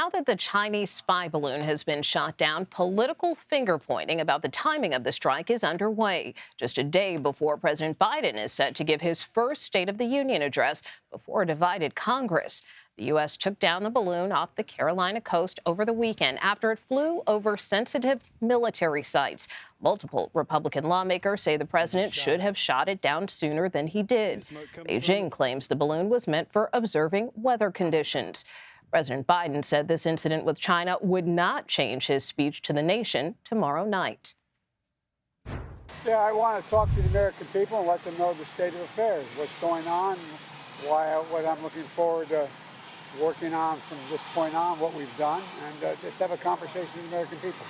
now that the Chinese spy balloon has been shot down, political finger-pointing about the timing of the strike is underway. Just a day before President Biden is set to give his first State of the Union address before a divided Congress. The U.S. took down the balloon off the Carolina coast over the weekend after it flew over sensitive military sites. Multiple Republican lawmakers say the president should have shot it down sooner than he did. Beijing claims the balloon was meant for observing weather conditions. President Biden said this incident with China would not change his speech to the nation tomorrow night. Yeah, I want to talk to the American people and let them know the state of affairs, what's going on, what I'm looking forward to working on from this point on, what we've done, and just have a conversation with the American people.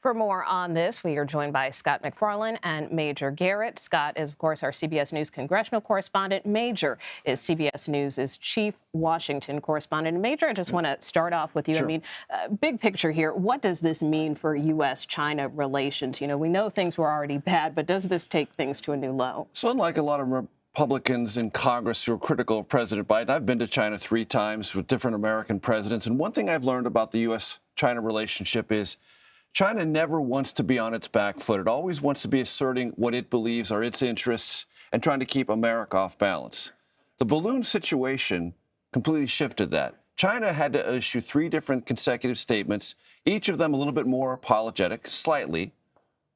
For more on this, we are joined by Scott MacFarlane and Major Garrett. Scott is, of course, our CBS News congressional correspondent. Major is CBS News' chief Washington correspondent. Major, I just want to start off with you. Sure. I mean, big picture here, what does this mean for U.S.-China relations? You know, we know things were already bad, but does this take things to a new low? So unlike a lot of Republicans in Congress who are critical of President Biden, I've been to China 3 times with different American presidents. And one thing I've learned about the U.S.-China relationship is China never wants to be on its back foot. It always wants to be asserting what it believes are its interests and trying to keep America off balance. The balloon situation completely shifted that. China had to issue 3 different consecutive statements, each of them a little bit more apologetic, slightly,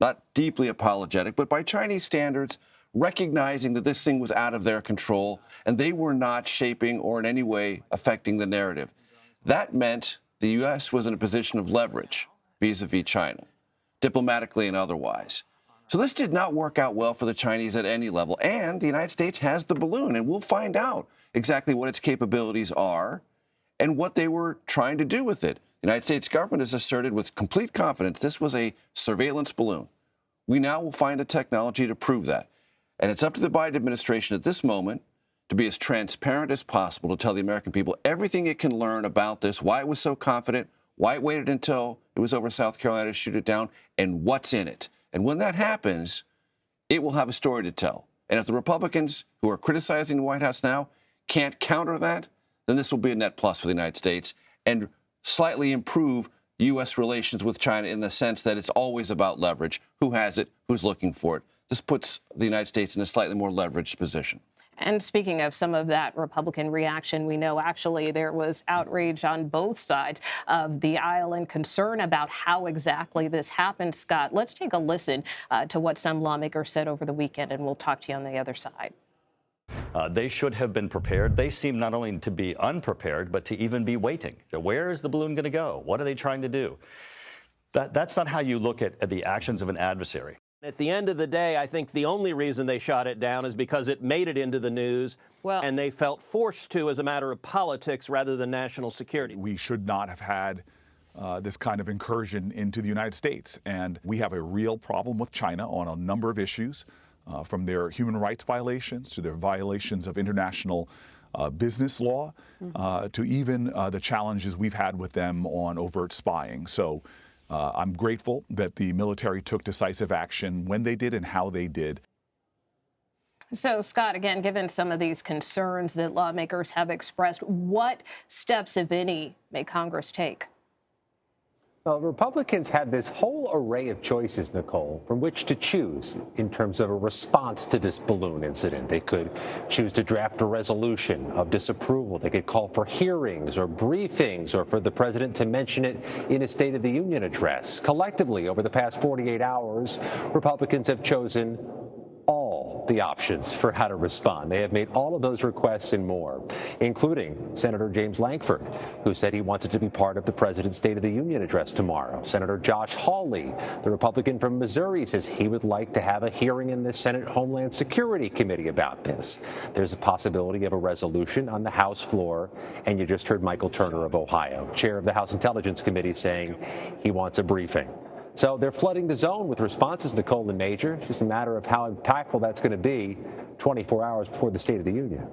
not deeply apologetic, but by Chinese standards, recognizing that this thing was out of their control and they were not shaping or in any way affecting the narrative. That meant the U.S. was in a position of leverage vis-a-vis China, diplomatically and otherwise. So this did not work out well for the Chinese at any level. And the United States has the balloon, and we'll find out exactly what its capabilities are and what they were trying to do with it. The United States government has asserted with complete confidence this was a surveillance balloon. We now will find the technology to prove that. And it's up to the Biden administration at this moment to be as transparent as possible to tell the American people everything it can learn about this, why it was so confident, why it waited until it was over South Carolina to shoot it down, and what's in it. And when that happens, it will have a story to tell. And if the Republicans who are criticizing the White House now can't counter that, then this will be a net plus for the United States and slightly improve U.S. relations with China in the sense that it's always about leverage. Who has it? Who's looking for it? This puts the United States in a slightly more leveraged position. And speaking of some of that Republican reaction, we know actually there was outrage on both sides of the aisle and concern about how exactly this happened. Scott, let's take a listen to what some lawmakers said over the weekend, and we'll talk to you on the other side. They should have been prepared. They seem not only to be unprepared, but to even be waiting. Where is the balloon going to go? What are they trying to do? That's not how you look at the actions of an adversary. At the end of the day, I think the only reason they shot it down is because it made it into the news, and they felt forced to as a matter of politics rather than national security. We should not have had this kind of incursion into the United States. And we have a real problem with China on a number of issues, from their human rights violations to their violations of international business law, to even the challenges we've had with them on overt spying. So I'm grateful that the military took decisive action when they did and how they did. So, Scott, again, given some of these concerns that lawmakers have expressed, what steps, if any, may Congress take? Well, Republicans had this whole array of choices, Nicole, from which to choose in terms of a response to this balloon incident. They could choose to draft a resolution of disapproval. They could call for hearings or briefings or for the president to mention it in a State of the Union address. Collectively, over the past 48 hours, Republicans have chosen all the options for how to respond. They have made all of those requests and more, including Senator James Lankford, who said he wants it to be part of the president's State of the Union address tomorrow. Senator Josh Hawley, the Republican from Missouri, says he would like to have a hearing in the Senate Homeland Security Committee about this. There's a possibility of a resolution on the House floor, and you just heard Michael Turner of Ohio, chair of the House Intelligence Committee, saying he wants a briefing. So they're flooding the zone with responses, Nicole and Major. It's just a matter of how impactful that's going to be 24 hours before the State of the Union.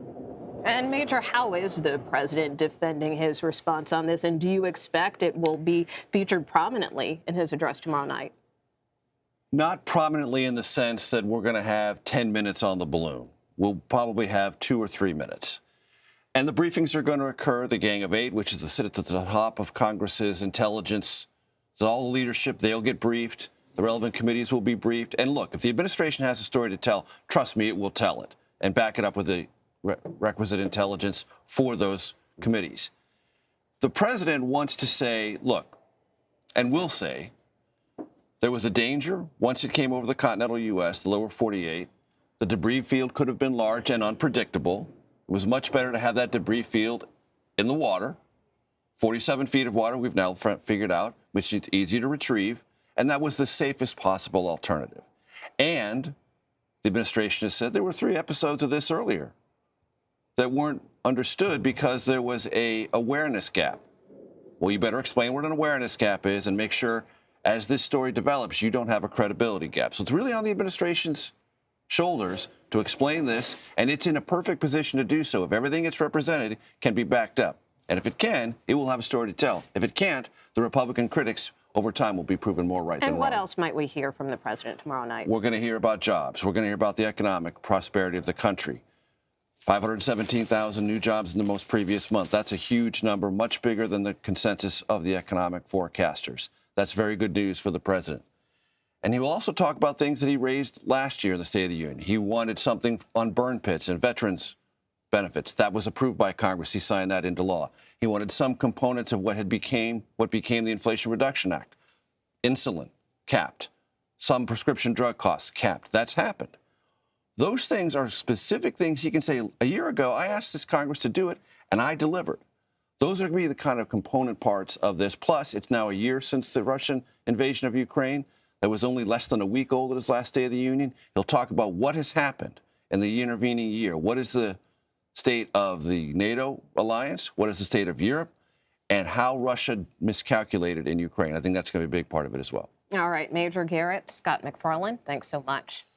And Major, how is the president defending his response on this? And do you expect it will be featured prominently in his address tomorrow night? Not prominently in the sense that we're going to have 10 minutes on the balloon. We'll probably have 2 or 3 minutes. And the briefings are going to occur. The Gang of Eight, which is the sits at the top of Congress's intelligence, so all the leadership, they'll get briefed. The relevant committees will be briefed. And look, if the administration has a story to tell, trust me, it will tell it and back it up with the requisite intelligence for those committees. The president wants to say, look, and will say, there was a danger once it came over the continental U.S., the lower 48. The debris field could have been large and unpredictable. It was much better to have that debris field in the water. 47 feet of water we've now figured out, which is easy to retrieve. And that was the safest possible alternative. And the administration has said there were 3 episodes of this earlier that weren't understood because there was a awareness gap. Well, you better explain what an awareness gap is and make sure as this story develops, you don't have a credibility gap. So it's really on the administration's shoulders to explain this, and it's in a perfect position to do so if everything it's represented can be backed up. And if it can, it will have a story to tell. If it can't, the Republican critics over time will be proven more right than wrong. And what else might we hear from the president tomorrow night? We're going to hear about jobs. We're going to hear about the economic prosperity of the country. 517,000 new jobs in the most previous month. That's a huge number, much bigger than the consensus of the economic forecasters. That's very good news for the president. And he will also talk about things that he raised last year in the State of the Union. He wanted something on burn pits and veterans benefits. That was approved by Congress. He signed that into law. He wanted some components of what became the Inflation Reduction Act. Insulin, capped. Some prescription drug costs, capped. That's happened. Those things are specific things he can say, a year ago, I asked this Congress to do it, and I delivered. Those are going to be the kind of component parts of this. Plus, it's now a year since the Russian invasion of Ukraine. That was only less than a week old at his last State of the Union. He'll talk about what has happened in the intervening year. What is the state of the NATO alliance? What is the state of Europe? And how Russia miscalculated in Ukraine. I think that's going to be a big part of it as well. All right, Major Garrett, Scott MacFarlane, thanks so much.